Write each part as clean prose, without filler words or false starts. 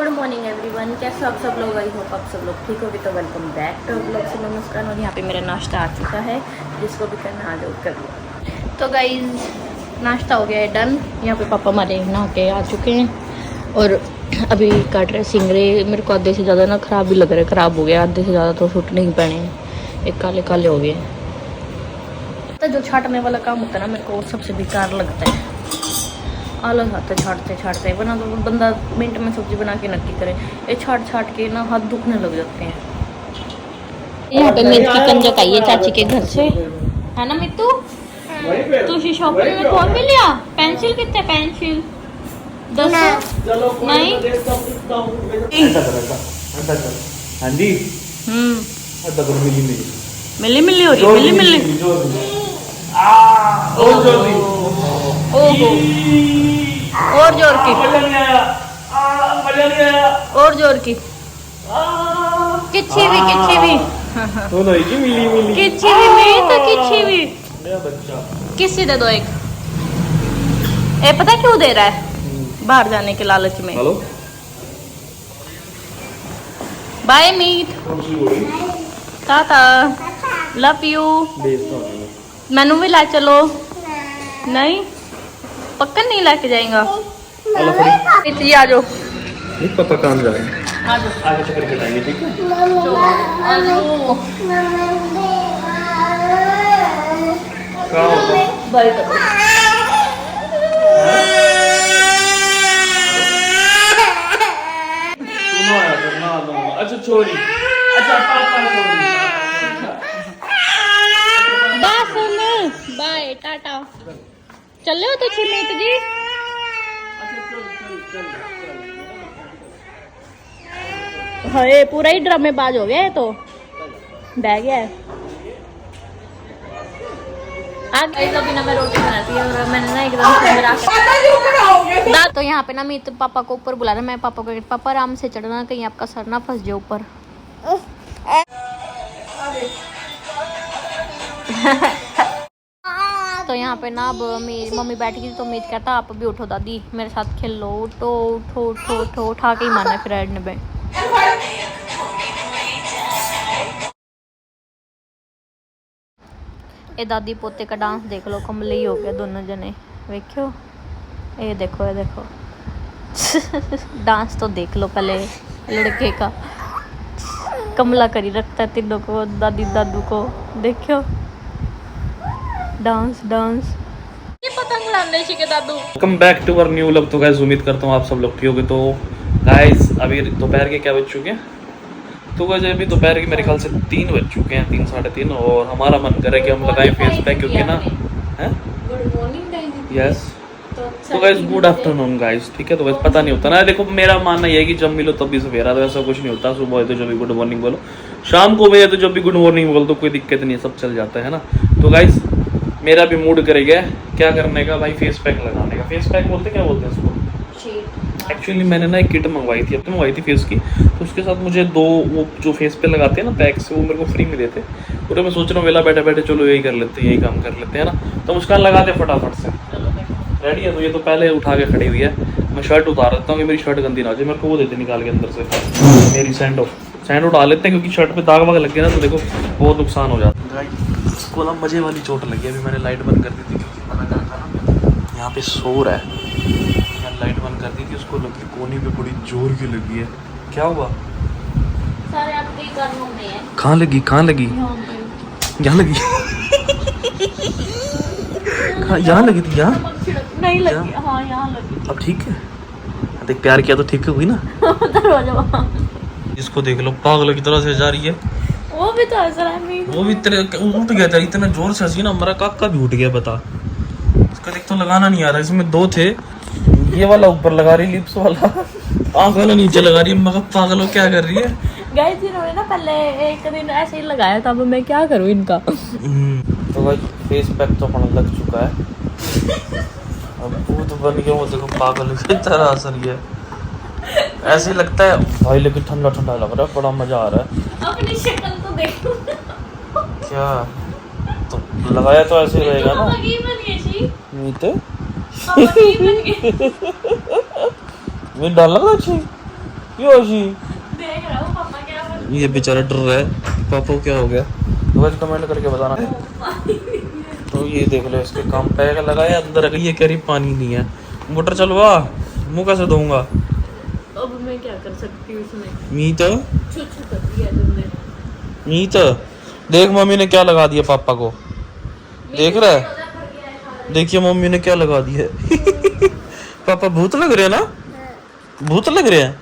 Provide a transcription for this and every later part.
Good morning everyone, कैसे आप सब लोग? आई होप आप सब लोग ठीक होगी। तो वेलकम बैक टू ब्लॉग से नमस्कार। और यहाँ पे मेरा नाश्ता आ चुका है, जिसको भी करना आ जाओ कर लो। तो गाइज नाश्ता हो गया है डन। यहाँ पे पापा हमारे नहा के आ चुके हैं और अभी काट रहे सिंगरे। मेरे को आधे से ज़्यादा ना ख़राब भी लग रहा है, ख़राब हो गया आधे से ज़्यादा। तो सूट नहीं पहने हैं, एक काले काले हो गए। तो जो छाटने वाला काम होता है ना, मेरे को सबसे बेकार लगता है। आलस आता है छाटते छाटते, बना तो बंदा मिनट में सब्जी बना के नक्की करे। ये छाट छाट के ना हाथ दुखने लग जाते हैं। यहाँ पे मिर्च की कंजक आई है चाची के घर से, है ना मित्तू? तुझे शॉपिंग में कौन मिल लिया? पेंसिल कितने? पेंसिल 10 नहीं। हाँ जी। मिली मिली हो रही, मिली मिली। ओहो, और जोर की, और जोर की। किच्छी भी किच्छी भी मिली तो किच्छी भी किसी दे दो एक। ए पता क्यों दे रहा है? बाहर जाने के लालच में। हेलो बाय मीट, टाटा, लव यू। मैनू भी ला चलो। नहीं पक्का नहीं लेके जाएगा। इतनी आ जाओ, नहीं पता कहाँ जा रहे हैं। आगे चक्कर कटाएंगे, ठीक है? अच्छा छोड़ी, अच्छा पापा बाय टाटा। चले हो तो छिमित जी। हाँ पूरा ही ड्रामेबाज हो गया है, तो बह गया है। आगे तो बिना मैं रोटी बनाती है और मैंने ना एकदम से मेरा तो यहाँ पे ना मैं पापा को ऊपर बुला रहा। मैं पापा को, पापा आराम से चढ़ना, कहीं आपका सर ना फंस जाए ऊपर। तो यहाँ पे ना अब मम्मी बैठ गई, तो उम्मीद करता आप भी उठो दादी मेरे साथ खेल लो। उठो उठो उठो उठो, उठा के ही मारना फिर एडने पे। ये दादी पोते का डांस देख लो, कमले ही हो गया दोनों जने। देखो ये देखो, ये देखो डांस तो देख लो पहले लड़के का। कमला करी रखता है तीनों को, दादी दादू को। देखो डांस डांस। ये पतंग उड़ाने सीखे दादू। Welcome back to our new vlog. तो गाइस उम्मीद करता हूँ आप सब लोग ठीक होगे। तो गाइस अभी दोपहर के क्या बज चुके हैं? तो गाइस अभी दोपहर के मेरे ख्याल से 3 बज चुके हैं, 3 साढ़े 3। और हमारा मन करे कि हम लगाएं फेस पैक, क्योंकि ना है गुड मॉर्निंग यस। तो गाइस गुड आफ्टरनून गाइस, ठीक है? तो गाइस पता नहीं होता ना, देखो मेरा मानना ये है कि जब मिलो तब भी सवेरा, तो ऐसा कुछ नहीं होता। सुबह है तो जब भी गुड मॉर्निंग बोलो, शाम को भी है तो जब भी गुड मॉर्निंग बोलो, तो कोई दिक्कत नहीं है, सब चल जाता है ना। तो गाइस मेरा भी मूड करेगा क्या करने का भाई, फेस पैक लगाने का। फेस पैक बोलते क्या बोलते हैं इसको? एक्चुअली मैंने ना एक किट मंगवाई थी, अपनी मंगवाई थी फेस की। तो उसके साथ मुझे 2 वो जो फेस पे लगाते हैं ना पैक्स, वो मेरे को फ्री में देते। पूरे मैं सोच रहा हूँ वेला बैठे बैठे चलो यही कर लेते हैं, यही काम कर लेते हैं ना। तो मुस्कान लगाते फटाफट से। रेडी है? तो ये तो पहले उठा के खड़ी हुई है। मैं शर्ट उतार देता हूँ कि मेरी शर्ट गंदी ना हो जाए। मेरे को वो देते निकाल के अंदर से मेरी सैंड उठा लेते हैं, क्योंकि शर्ट पे दाग वाग लग गया ना तो देखो बहुत नुकसान हो जाता है। इसको ना मजे वाली चोट लगी। अभी मैंने लाइट बंद कर दी थी, क्योंकि पता क्या था ना, यहाँ पे शोर है। मैंने लाइट बंद कर दी थी, उसको लगी कोनी पे बड़ी जोर की लगी है। क्या हुआ? सारे आपके कर्मों में है। कहाँ लगी? कहाँ लगी? यहाँ लगी? यहाँ लगी थी? यहाँ नहीं लगी। हाँ यहाँ लगी। अब ठीक है? देख प्यार किया तो ठीक हुई ना। दरवाजा इसको देख लो, पागल की तरह से जा रही है। वो भी तो हंस रहा है। वो भी तेरे उठ गया था, इतना जोर से हंसी ना हमारा काका भी उठ गया। बता, इसका देख तो लगाना नहीं आ रहा। इसमें 2 थे, ये वाला ऊपर लगा रही लिप्स वाला, आँख वाला नीचे लगा रही है। मगर पागल हो क्या कर रही है? गाइस इन्होंने ना पहले एक दिन ऐसे ही लगाया था, अब मैं क्या करूँ इनका। तो भाई फेस पैक तो अपना लग चुका है। अब भूत बन गया वो, देखो पागल की तरह हंस रही है। ऐसे ही लगता है भाई, लेकिन ठंडा ठंडा लग रहा है, बड़ा मजा आ रहा है। अपनी शक्ल तो देखो। क्या तो लगाया तो ऐसे ही रहेगा ना। नहीं तो मैं डाल लगा छी योशी देख रहा हूँ पापा क्या कर ये बेचारा डर रहा है पापा को क्या हो गया, तो बस कमेंट करके बताना। तो ये देख लो इसके काम पैक लगाया अंदर, ये कह रही पानी नहीं है, मोटर चलवा, मुँह कैसे धोऊंगा। अब मैं क्या कर सकती हूँ इसमें, मीत छू छू कर दिया तुमने। मीत देख मम्मी ने क्या लगा दिया पापा को, देख रहा है, देखिए मम्मी ने क्या लगा दिया है। पापा भूत लग रहे हैं ना, भूत लग रहे हैं।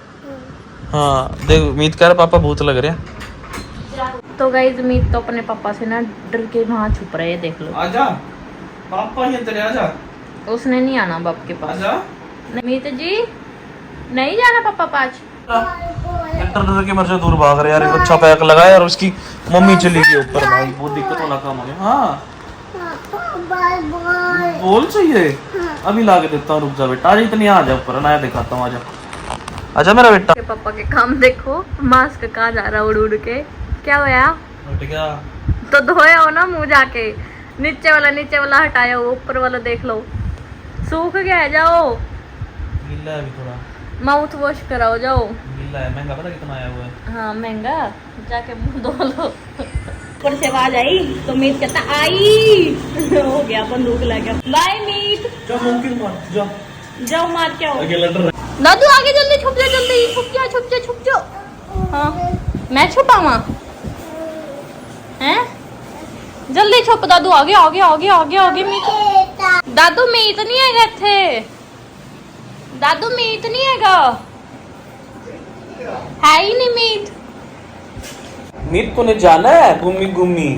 हाँ देख मीत कह रहा पापा भूत लग रहे हैं। तो गाइस मीत तो अपने पापा से ना डर के वहाँ छुप रहे हैं, देख लो। आजा पापा ये तेरे आजा, उसने नहीं आना बाप के पास। आजा मीत जी नहीं जाना पापा पास। डर के मर से दूर भाग रहे यार, एक अच्छा पैक लगाया और उसकी मम्मी चली गई ऊपर, भाई बहुत दिक्कत वाला काम हो गया। हाँ बोल चाहिए, अभी ला के देता हूँ, रुक जा बेटा, आज इतनी आ जा ऊपर, नया दिखाता हूँ, आजा आजा मेरा बेटा। पापा के काम देखो, मास्क कहाँ जा रहा उड़ उड़ के, क्या होया? क्या तो धोया हो ना मुंह जाके, नीचे वाला हटाया हो, ऊपर वाला देख लो सूख गया है, जाओ गीला है अभी थोड़ा, माउथ वॉश कराओ जाओ। गीला है, महंगा पता कितना आया हुआ है। हाँ महंगा, जाके मुंह धो लो। ऊपर से आवाज आई तो मीत कहता आई। हो गया बंदूक लगा, बाय मीत, जा मुमकिन मार जा, जाओ मार के आओ। अकेला डर दादू आगे जल्दी छुप जा, जल्दी छुप जा। हाँ मैं छुपावा हैं, जल्दी छुप दादू, आगे मीत। दादू मीत नहीं हैगा इत्थे, दादू मीत नहीं हैगा, है ही नहीं मीत। मीत तूने जाना है घूमी घूमी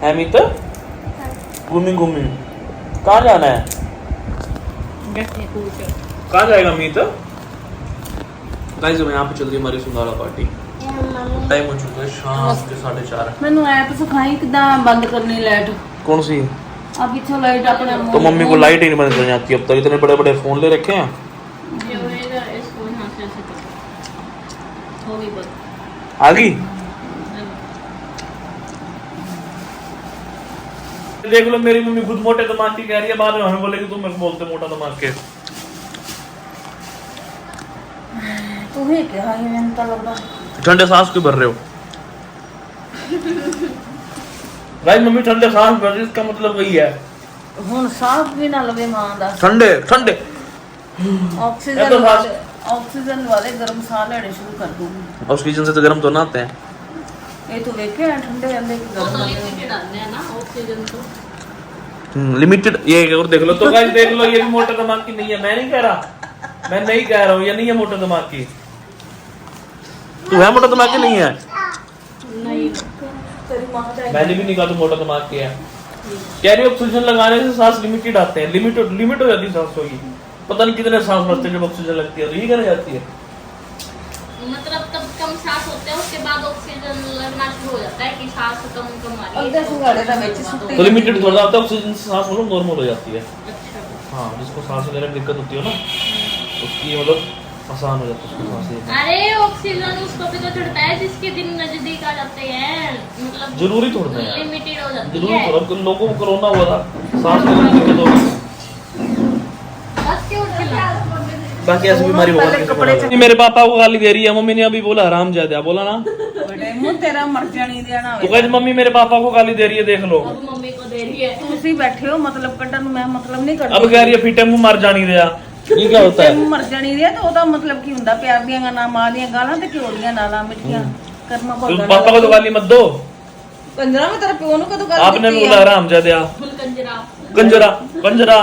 है मीत, घूमी घूमी कहाँ जाना है, कहाँ जाएगा मीत। गाइस मैं यहाँ पे चल रही हमारी सुंदरा पार्टी, टाइम हो चुका है शाम के 4:30। ਮੈਨੂੰ ਐਪ ਸਿਖਾਈ ਕਿਦਾਂ ਬੰਦ ਕਰਨੀ ਲਾਈਟ कौन सी, ਆ ਪਿੱਛੋਂ ਲਾਈਟ ਆਪਣੇ तो मम्मी को लाइट ही नहीं बंद करनी आती, अब तक इतने बड़े बड़े फोन ले रखे हैं। जो होएगा इसको यहाँ से ऐसे करो, होगी बस। आ गई देख लो, मेरी मम्मी खुद मोटे दिमाग की कह रही है, बाद में हमें बोलेगी तुम मेरे को बोलते मोटा दिमाग के। ਤੂੰ ਹੀ ਕਿਹਾ ਇਹ ਮੈਨੂੰ ਤਾਂ ਲੱਗਦਾ ठंडे सांस क्यों भर रहे हो भाई, मम्मी ठंडे सांस भर रही है, इसका मतलब वही है ਹੁਣ ਸਾਹ ਵੀ ਨਾ ਲਵੇ ਮਾਂ ਦਾ ठंडे ठंडे। ये ਆਕਸੀਜਨ तो ਵਾਲੇ ਆਕਸੀਜਨ ਵਾਲੇ ਗਰਮ ਸਾਹ ਲੈਣੇ ਸ਼ੁਰੂ ਕਰ ਦੂੰਗੀ। ऑक्सीजन से तो गर्म तो ना आते हैं। ਇਹ ਤੂੰ ਵੇਖਿਆ ਠੰਡੇ ਜਾਂਦੇ ਕਿ ਗਰਮ ਜਾਂਦੇ लिमिटेड आते हैं ना ऑक्सीजन तो। लिमिटेड, ये और देख लो तो गाइस, देख लो ये भी मोटे दिमाग की नहीं है, मैं नहीं कह रहा, मैं नहीं कह रहा हूँ ये नहीं है मोटे दिमाग की, तू है मोटा दिमाग की नहीं है, नहीं ਤੇਰੀ ਮਾਂ ਦਾ मैंने भी नहीं कहा तू मोटा दिमाग की है। कह रही ऑक्सीजन लगाने से सांस लिमिटेड आते हैं, लिमिट हो जाती है सांस की, पता नहीं कितने सांस बचते हैं जब ऑक्सीजन लगती है, तो यही कहने जाती है। मतलब तब कम सांस होते हैं, उसके बाद ऑक्सीजन लगना शुरू हो जाता है कि सांस कम आ रही ਅੱਧੇ है। ਸੁਗਾੜੇ ਦਾ ਵਿੱਚ ਸੁੱਤੇ तो लिमिटेड थोड़ा होता है, ऑक्सीजन से सांस मतलब नॉर्मल हो जाती है। अच्छा हाँ जिसको सांस वगैरह में दिक्कत होती है ना, उसकी मतलब आसान हो जाता है उसको सांस लेना। अरे ऑक्सीजन उसको भी तो चढ़ता है जिसके दिन नजदीक आ जाते हैं, मतलब जरूरी थोड़ा ना यार, लिमिटेड हो जाती जरूरी है। थोड़ा, लोगों को कोरोना हुआ था, सांस लेने में दिक्कत होगी, बस क्यों उठला? बाकी ऐसी बीमारी होगा। मेरे पापा को गाली दे रही है, मम्मी ने अभी बोला हरामजादा, बोला ना, ਬੜੇ ਮੂੰਹ ਤੇਰਾ ਮਰ ਜਾਣੀ ਦੇਣਾ तो कहते मम्मी मेरे पापा को गाली दे रही है, देख लो अब मम्मी को दे रही है। ਤੁਸੀਂ ਬੈਠੇ ਹੋ ਮਤਲਬ ਕੱਢਣ ਨੂੰ, ਮੈਂ ਮਤਲਬ ਨਹੀਂ अब ਕੱਢਦੀ। कह रही है फीटे मुंह मर जानी दिया, ये क्या होता है। ਮੂੰਹ ਮਰ ਜਾਣੀ ਦੇ ਤਾਂ ਉਹਦਾ ਮਤਲਬ ਕੀ ਹੁੰਦਾ, ਪਿਆਰ ਦੀਆਂ ਗਾਲਾਂ, ਮਾਂ ਦੀਆਂ ਗਾਲਾਂ ਤੇ ਘਿਓ ਦੀਆਂ ਨਾਲਾਂ ਮਿੱਠੀਆਂ ਕਰਮਾ तो ਭਗਵਾਨ पापा को तो गाली मत दो, ਕੰਜਰਾ ਮੈਂ ਤੇਰੇ ਪਿਓ ਨੂੰ ਕਦੋਂ ਗੱਲ आपने ਕੀਤੀ बोला हरामजादा, फुल कंजरा। कंजरा कंजरा।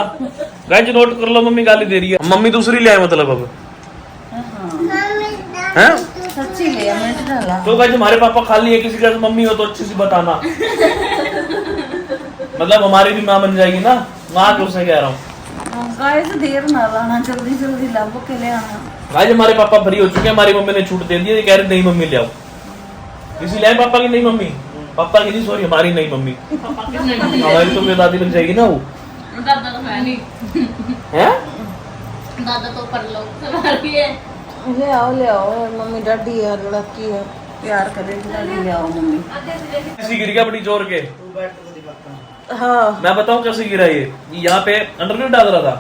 गाइस नोट कर लो, मम्मी गाली दे रही है, मम्मी दूसरी ले आए मतलब अब हैं। ਸੱਚੀ ਲਿਆ ਮਿੰਟ ਢਾਲਾ तो गाइस हमारे पापा खाली है, किसी का मम्मी हो तो अच्छी सी बताना, मतलब हमारी भी माँ बन जाएगी ना, माँ के उसे कह रहा हूँ। गाइस देर ना लाना, जल्दी जल्दी लब के ले आना। गाइस हमारे पापा फ्री हो चुके हैं, हमारी मम्मी ने छूट दे दी है, ये कह रहे नहीं मम्मी ले आओ, इसी ले आए पापा की नहीं मम्मी, पापा की नहीं सॉरी हमारी नहीं मम्मी, पापा किस नहीं? हमारी तो दादी बन जाएगी ना वो, दादा तो है नहीं। हैं। दादा तो पर लोग हमारी है। ले आओ मम्मी डैडी है, लड़की है, प्यार करेगी, ले आओ मम्मी। ऐसी गिर गया बड़ी जोर के, हाँ मैं बताऊं कैसे गिरा ये यहाँ पे अंडरव्यू डाल रहा था,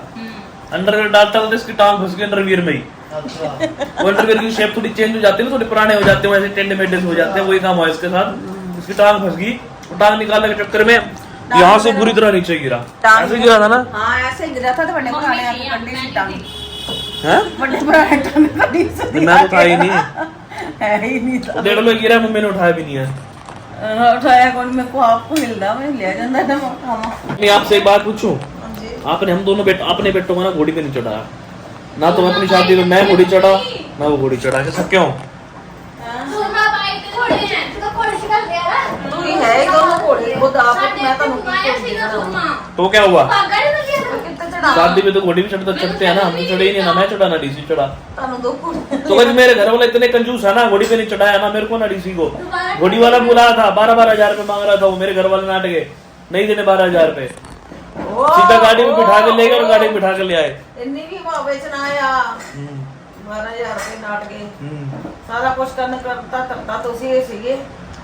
अंडरवियर डालता हूँ तो इसकी टांग फंस गई अंडरवियर में ही। वो अंडरवियर की शेप थोड़ी चेंज हो जाती है, थोड़े पुराने हो जाते हैं, ऐसे टेढ़े मेढ़े हो जाते हैं, वही काम हुआ इसके साथ। इसकी टांग फंस गई, टांग निकालने के चक्कर में यहाँ से बुरी तरह नीचे गिरा। ऐसे गिरा था ना? हाँ ऐसे गिरा था, तो बड़े पुराने आके कटनी सी टांग। हैं? बड़े पुराने टांग कटनी सी। मैं तो उठाया ही नहीं है ही नहीं था। 1.5 किलो गिरा, मम्मी ने उठाया भी नहीं है। उठाया कौन, मेरे को आपको हिलदा मैं ले जाता था मामा। मैं आपसे एक बात पूछूं, आपने हम दोनों अपने बेटों को ना घोड़ी पे नहीं चढ़ाया ना, तो अपनी शादी में मैं घोड़ी चढ़ा ना वो घोड़ी चढ़ा, ऐसा क्यों? तू ही है दोनों घोड़े, खुद आप मैं तो तो क्या हुआ? कितने चढ़ा शादी में तो घोड़ी भी चढ़ते हैं ना, हम तो चढ़े ही नहीं ना, मैं चढ़ा ना डीसी चढ़ा। तानु दो तो कहते मेरे घर वाले इतने कंजूस है ना, घोड़ी पे नहीं चढ़ाया ना मेरे को ना डीसी को। घोड़ी वाला बुला था, 12-12 हजार रुपए मांग रहा था वो, मेरे घर वाले नाट गए, नहीं देने 12,000 रुपए। सीधा गाड़ी में बिठा के ले गए और गाड़ी में बिठा के ले आए। इन्नी भी वहाँ बेचना आया 12,000 रुपए नाट के, सारा कुछ करता तो उसी सीगे।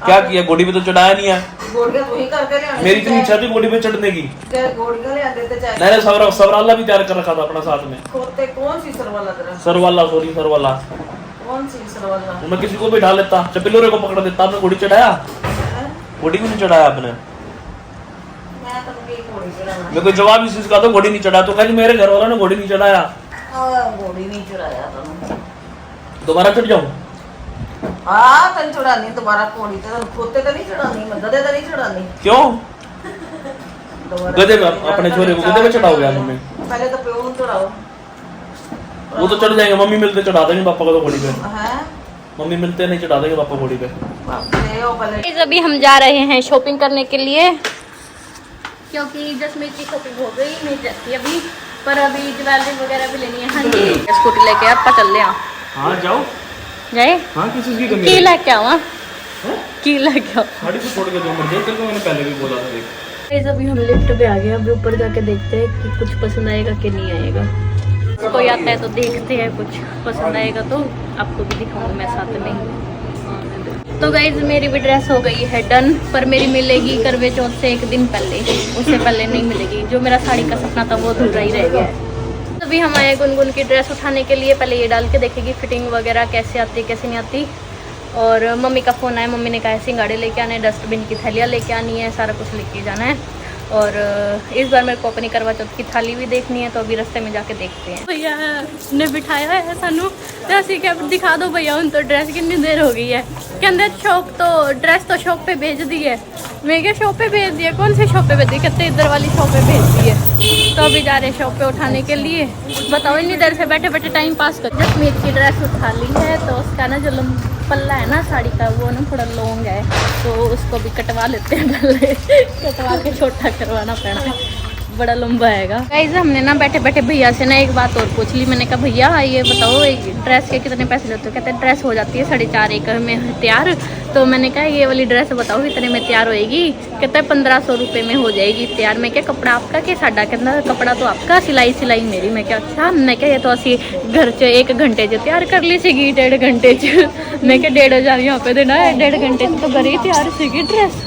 क्या किया? घोड़ी पे तो चढ़ाया नहीं है। घोड़ियां तो ही करके ले आने। मेरी इतनी इच्छा थी घोड़ी पे चढ़ने की। घोड़ियां ले आते थे चाहे। मैंने सरवाला भी तैयार कर रखा था अपना साथ में। खोते कौन सी सरवाला तेरा? सरवाला कौन सी सरवाला? मैं किसी को बिठा लेता, चपिलोरे को पकड़ देता। आपने घोड़ी चढ़ाया? घोड़ी भी नहीं चढ़ाया आपने। मैं तो भी घोड़ी चढ़ाना। मैं कोई जवाब इस चीज का तो घोड़ी नहीं चढ़ाया, तो कहीं मेरे घर वालों ने घोड़ी नहीं चढ़ाया। घोड़ी नहीं चढ़ाया तुम। दोबारा चढ़ जाऊं? हाँ तन चढ़ानी दोबारा घोड़ी तो खोते तो नहीं चढ़ानी, गधे तो नहीं चढ़ानी। क्यों? गधे में अपने छोरे को गधे में चढ़ाओगे आप? मम्मी पहले तो प्यो को चढ़ाओ। वो तो चढ़ जाएंगे, मम्मी मिलते चढ़ा देंगे पापा को तो घोड़ी पे। हैं? मम्मी मिलते नहीं चढ़ा देंगे पापा घोड़ी पे। ले आओ पहले। Guys, अभी हम जा रहे हैं शॉपिंग करने के लिए, क्योंकि जसमीत की शॉपिंग हो गई नहीं जाती अभी, पर अभी ज्वेलरी वगैरह भी लेनी है। हाँ जी, स्कूटी लेके आप चल ले। हाँ जाओ। जाए? हाँ किस चीज की कमी की है? लेके आवा, की लेके आओ। गाड़ी से छोड़ के जो मर्जी तेरे को मैंने पहले भी बोला था। देख Guys, अभी हम लिफ्ट पे आ गए, अभी ऊपर जाके देखते हैं कि कुछ पसंद आएगा कि नहीं आएगा। कोई आता है तो देखते हैं, कुछ पसंद आएगा तो आपको भी दिखाऊंगी मैं साथ में। तो गाइज मेरी भी ड्रेस हो गई है डन, पर मेरी मिलेगी करवे चौथ से 1 दिन पहले, उससे पहले नहीं मिलेगी। जो मेरा साड़ी का सपना था वो अधूरा ही रह गया है। अभी हम आए गुनगुन की ड्रेस उठाने के लिए, पहले ये डाल के देखेगी फिटिंग वगैरह कैसे आती कैसे नहीं आती। और मम्मी का फ़ोन आया, मम्मी ने कहा है सिंगाड़े लेके आने, डस्टबिन की थैलियाँ लेके आनी है, सारा कुछ लेके जाना है। और इस बार मेरे को अपनी करवा चौथ की थाली भी देखनी है, तो अभी रास्ते में जाके देखते हैं। भैया ने बिठाया है सानू, तो असी क्या दिखा दो भैया उन तो ड्रेस कितनी देर हो गई है। कहते शॉप तो ड्रेस तो शॉप पे भेज दी है। मैं क्या शॉप पे भेज दिया? कौन सी शॉप पे भेज दी? कहते इधर वाली शॉप पे भेज दी है। तो अभी जा रहे शॉप पे उठाने के लिए। बताओ इतनी देर से बैठे बैठे टाइम पास कर। जसमीत की ड्रेस उठा ली है, तो उसका ना जो पल्ला है ना साड़ी का वो ना थोड़ा लॉन्ग है, तो उसको भी कटवा लेते हैं पहले। कटवा के छोटा करवाना पड़ा है, बड़ा लंबा आएगा। गाइस हमने ना बैठे बैठे भैया से ना एक बात और पूछ ली। मैंने कहा भैया ये बताओ एक ड्रेस के कितने पैसे लेते हो? कहते हैं ड्रेस हो जाती है 4.5 में तैयार। तो मैंने कहा ये वाली ड्रेस बताओ कितने में तैयार होएगी? कहता है 1500 रुपये में हो जाएगी तैयार। मैं क्या कपड़ा आपका कि साडा? कहता कपड़ा तो आपका, सिलाई मेरी। मैं क्या अच्छा। मैं क्या ये तो असी घर च 1 घंटे च तैयार कर ली सीगी, 1.5 घंटे च। मैं क्या 1,500 यहाँ पे देना है, 1.5 घंटे तो घर ही तैयार सीगी ड्रेस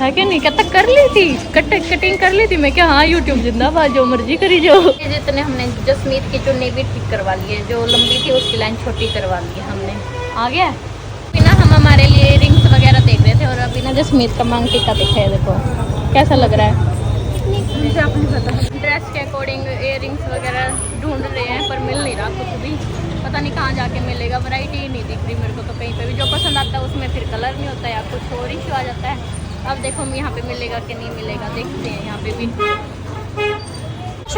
है कि नहीं? कहता कर ली थी, कटिंग कर ली थी। मैं क्या हाँ यूट्यूब जिंदाबाद, जो मर्जी करी जो। जितने हमने जसमीत की चुन्नी भी ठीक करवा ली है, जो लंबी थी उसकी लाइन छोटी करवा ली है हमने। आ गया अभी ना, हम हमारे लिए रिंग्स वगैरह देख रहे थे, और अभी ना जसमीत का मांग टिक्का देखा है, देखो कैसा लग रहा है। मुझे आप नहीं पता, ड्रेस के अकॉर्डिंग इयर रिंग्स वगैरह ढूंढ रहे हैं, पर मिल नहीं रहा कुछ भी। पता नहीं कहाँ जाके मिलेगा, वैरायटी ही नहीं दिख रही मेरे को तो कहीं पे भी। जो पसंद आता है उसमें फिर कलर नहीं होता है, कुछ और इशू आ जाता है। अब देखो यहाँ पे मिलेगा कि नहीं मिलेगा, देखते हैं। यहाँ पे भी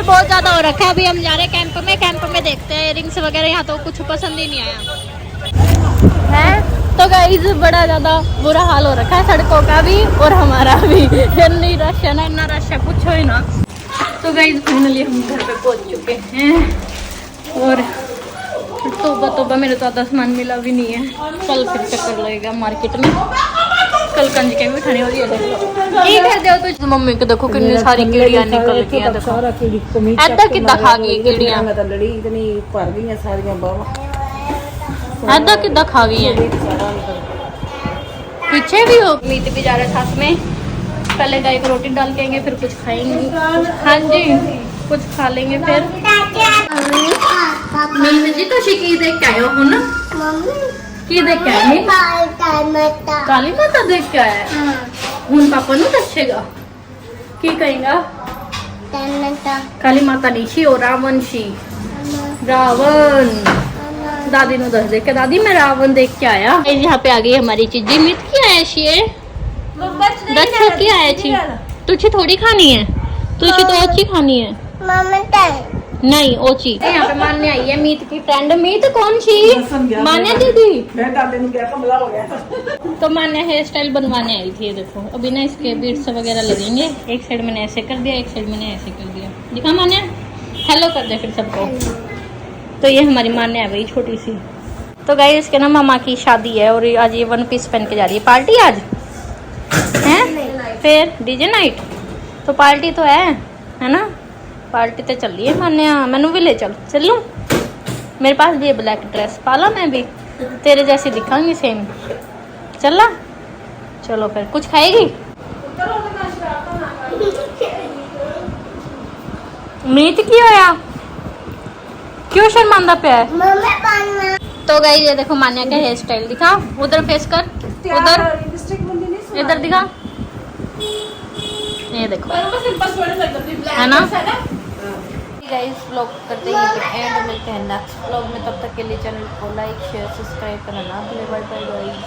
बहुत ज़्यादा हो रखा है। अभी हम जा रहे हैं कैंप में देखते हैं रिंग्स वगैरह। यहाँ तो कुछ पसंद ही नहीं आया है। तो गाइस बड़ा ज़्यादा बुरा हाल हो रखा है सड़कों का भी और हमारा भी। इतनी रश है ना, इतना रश है पूछो ही ना। तो गाइस फाइनली हम घर पे पहुँच चुके हैं, और तोबा मेरे तो आधा सामान मिला भी नहीं है। कल फिर चक्कर लगेगा मार्केट में, कल कंज के भी उठाने वाली है। तो मम्मी को देखो कितनी सारी कीड़ियां निकल गई हैं। देखो ऐदा कितना खा गई कीड़ियां, ऐदा कितना खा गई है। पीछे भी हो। मीत भी जा रहा है साथ में। पहले गाय को रोटी डाल के आएंगे, फिर कुछ खाएंगे। हाँ जी कुछ खा लेंगे फिर। मीत जी तुसी की देख के आए हो ना? की देख के आए? काली माता देख के आए। हुन पापा नु दसेगा की कहेगा? काली माता नीची और रावण शी। रावण दादी नु दस देख के दादी मैं रावण देख के आया। यहाँ पे आ गई हमारी चीजें। मीत की आया शी है दस की आया छी। तुझे थोड़ी खानी है, तुझे तो ओची खानी है। नहीं ओची। यहाँ पे मान्य आई है मीत की फ्रेंड। मीत कौन सी? मान्या दीदी। तो मान्या हेयर स्टाइल बनवाने आई थी। ये देखो अभी ना इसके बीट्स वगैरह लगेंगे। एक साइड मैंने ऐसे कर दिया, एक साइड मैंने ऐसे कर दिया। दिखा मान्या, हेलो कर दे फिर सबको। तो ये हमारी मान्या है भाई छोटी सी। तो गाइस इसके ना मामा की शादी है और आज ये वन पीस पहन के जा रही है। पार्टी आज है? फिर डीजे नाइट तो पार्टी तो है ना? पार्टी तो चल रही है मान्या। मैनू भी ले चलूं? मेरे पास भी है ब्लैक ड्रेस, पाला मैं भी तेरे जैसी दिखाऊंगी सेम। चला चलो फिर। कुछ खाएगी? मीत की होया क्यों शर्मांदा पे है? तो गाइस ये देखो मान्या का हेयर स्टाइल दिखा। उधर फेस कर, उधर इधर दिखा। ये देखो है ना गाइस। व्लॉग करते ही एंड मिलते हैं नेक्स्ट व्लॉग में। तब तक के लिए चैनल को लाइक शेयर सब्सक्राइब करना ना भूलें। Bye bye guys.